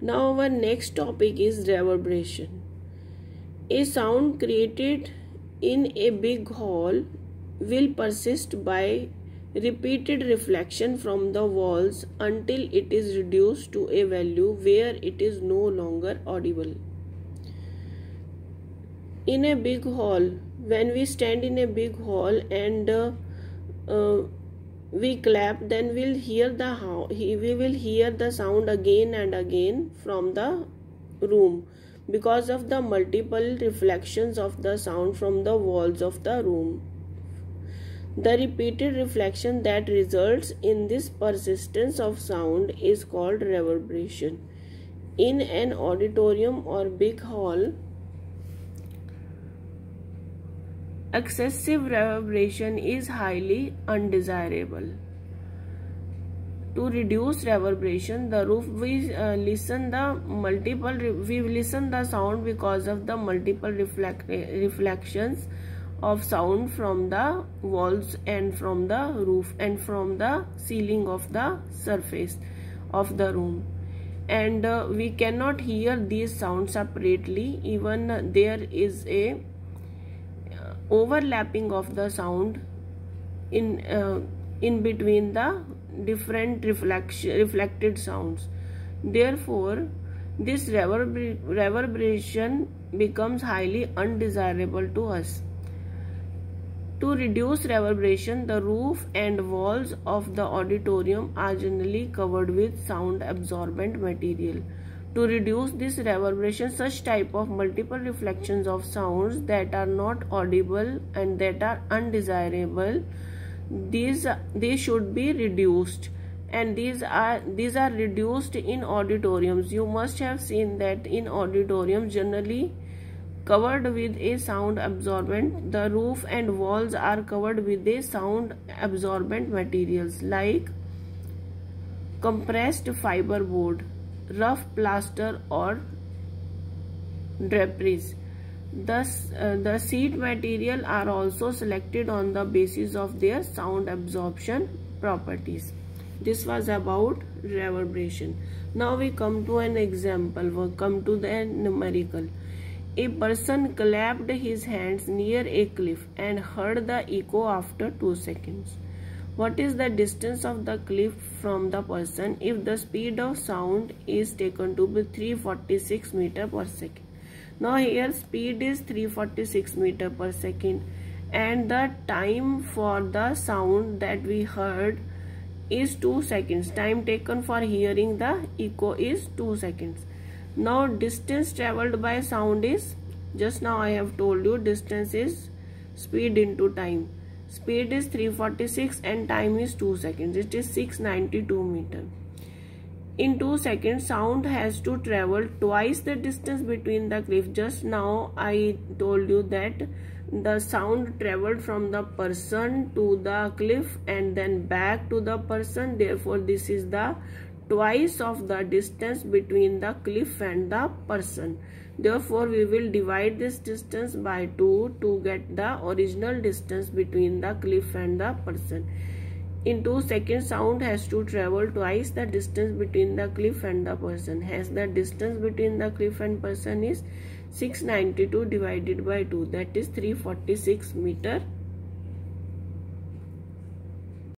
Now our next topic is reverberation. A sound created in a big hall will persist by repeated reflection from the walls until it is reduced to a value where it is no longer audible. In a big hall, when we stand in a big hall and we clap, then we will hear the sound again and again from the room because of the multiple reflections of the sound from the walls of the room. The repeated reflection that results in this persistence of sound is called reverberation. In an auditorium or big hall, excessive reverberation is highly undesirable. To reduce reverberation, the roof we listen the sound because of the multiple reflections of sound from the walls and from the roof and from the ceiling of the surface of the room. And we cannot hear these sounds separately. Even there is a overlapping of the sound in between the different reflected sounds. Therefore, this reverberation becomes highly undesirable to us. To reduce reverberation, the roof and walls of the auditorium are generally covered with sound absorbent material. To reduce this reverberation, such type of multiple reflections of sounds that are not audible and that are undesirable, they should be reduced, and these are reduced in auditoriums. You must have seen that in auditoriums generally covered with a sound absorbent, the roof and walls are covered with a sound absorbent materials like compressed fiber board, rough plaster or draperies. Thus, the seat material are also selected on the basis of their sound absorption properties. This was about reverberation. Now we come to an example. We come to the numerical. A person clapped his hands near a cliff and heard the echo after 2 seconds. What is the distance of the cliff from the person if the speed of sound is taken to be 346 meters per second? Now here speed is 346 meters per second and the time for the sound that we heard is 2 seconds. Time taken for hearing the echo is 2 seconds. Now distance traveled by sound is, just now I have told you, distance is speed into time. Speed is 346 and time is 2 seconds. It is 692 meters. In 2 seconds, sound has to travel twice the distance between the cliff. Just now I told you that the sound traveled from the person to the cliff and then back to the person. Therefore, this is the twice of the distance between the cliff and the person. Therefore, we will divide this distance by 2 to get the original distance between the cliff and the person. In 2 seconds, sound has to travel twice the distance between the cliff and the person. Hence, the distance between the cliff and person is 692 divided by 2. That is 346 meters